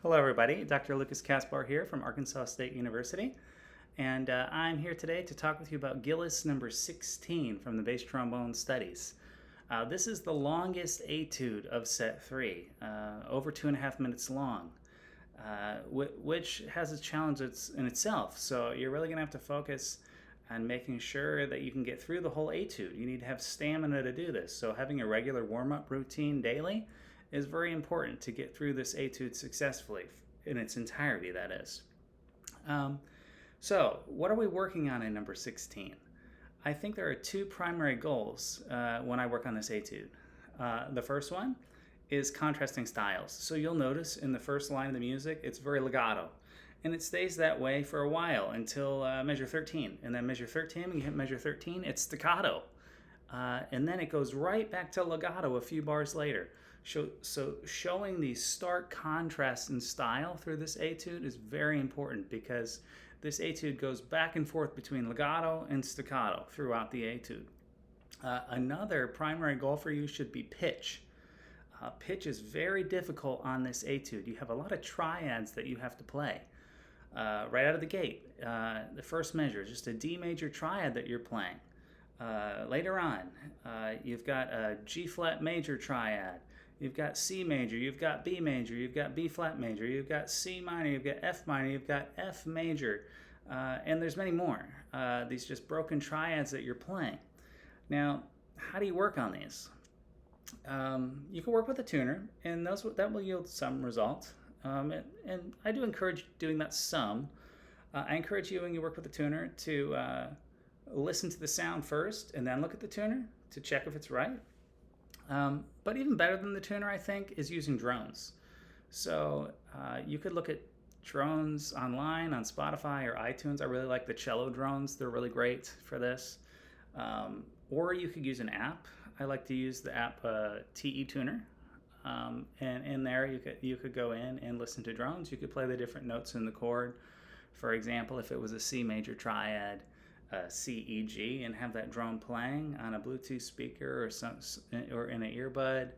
Hello everybody, Dr. Lucas Kaspar here from Arkansas State University, and I'm here today to talk with you about Gillis number 16 from the bass trombone studies. This is the longest etude of set 3, over 2.5 minutes long, which has its challenges in itself, so you're really going to have to focus on making sure that you can get through the whole etude. You need to have stamina to do this, so having a regular warm-up routine daily is very important to get through this etude successfully, in its entirety, that is. So, what are we working on in number 16? I think there are two primary goals when I work on this etude. The first one is contrasting styles. So you'll notice in the first line of the music, it's very legato. And it stays that way for a while until measure 13. And then measure 13, when you hit measure 13, it's staccato. And then it goes right back to legato a few bars later. So showing the stark contrast in style through this etude is very important because this etude goes back and forth between legato and staccato throughout the etude. Another primary goal for you should be pitch. Pitch is very difficult on this etude. You have a lot of triads that you have to play. Right out of the gate, the first measure is just a D major triad that you're playing. Later on, you've got a G flat major triad, you've got C major, you've got B major, you've got B flat major, you've got C minor, you've got F minor, you've got F major, and there's many more. These just broken triads that you're playing. Now, how do you work on these? You can work with a tuner, and that will yield some result. And I do encourage doing that some. I encourage you when you work with a tuner to listen to the sound first and then look at the tuner to check if it's right. But even better than the tuner, I think, is using drones. So you could look at drones online on Spotify or iTunes. I really like the cello drones. They're really great for this. Or you could use an app. I like to use the app TE Tuner. And in there, you could go in and listen to drones. You could play the different notes in the chord. For example, if it was a C major triad, C, E, G, and have that drone playing on a Bluetooth speaker or in an earbud,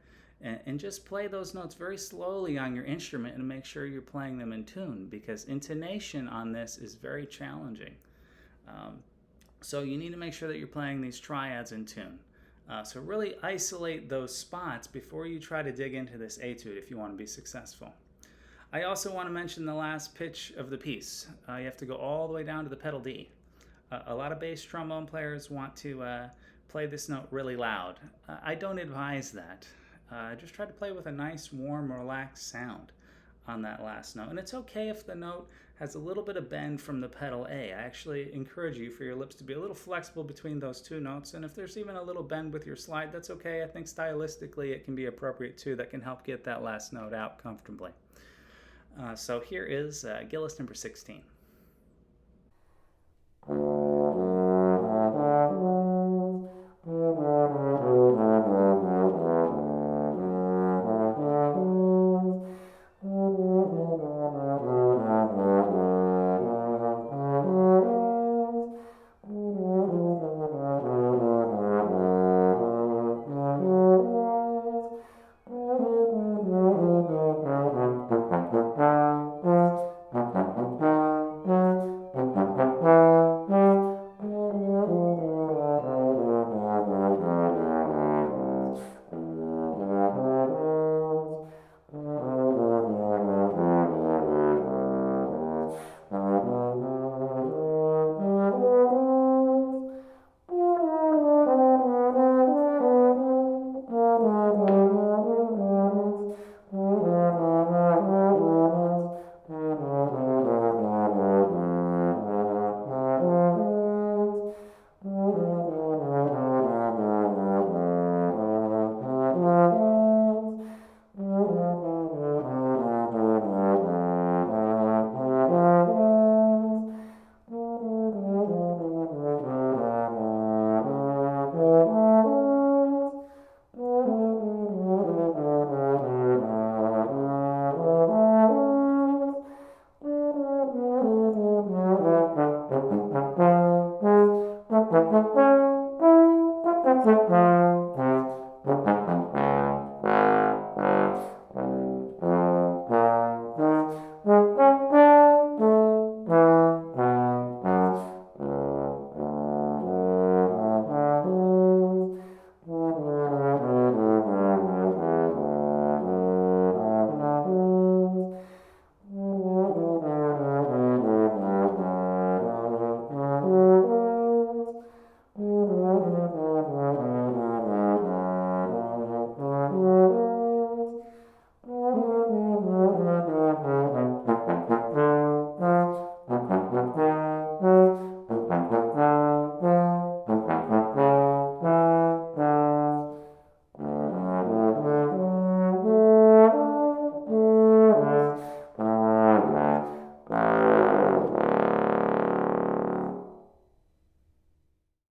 and just play those notes very slowly on your instrument and make sure you're playing them in tune, because intonation on this is very challenging. So you need to make sure that you're playing these triads in tune. So really isolate those spots before you try to dig into this etude if you want to be successful. I also want to mention the last pitch of the piece. You have to go all the way down to the pedal D. A lot of bass trombone players want to play this note really loud. I don't advise that. Just try to play with a nice, warm, relaxed sound on that last note. And it's okay if the note has a little bit of bend from the pedal A. I actually encourage you for your lips to be a little flexible between those two notes. And if there's even a little bend with your slide, that's okay. I think stylistically it can be appropriate too. That can help get that last note out comfortably. So here is Gillis number 16.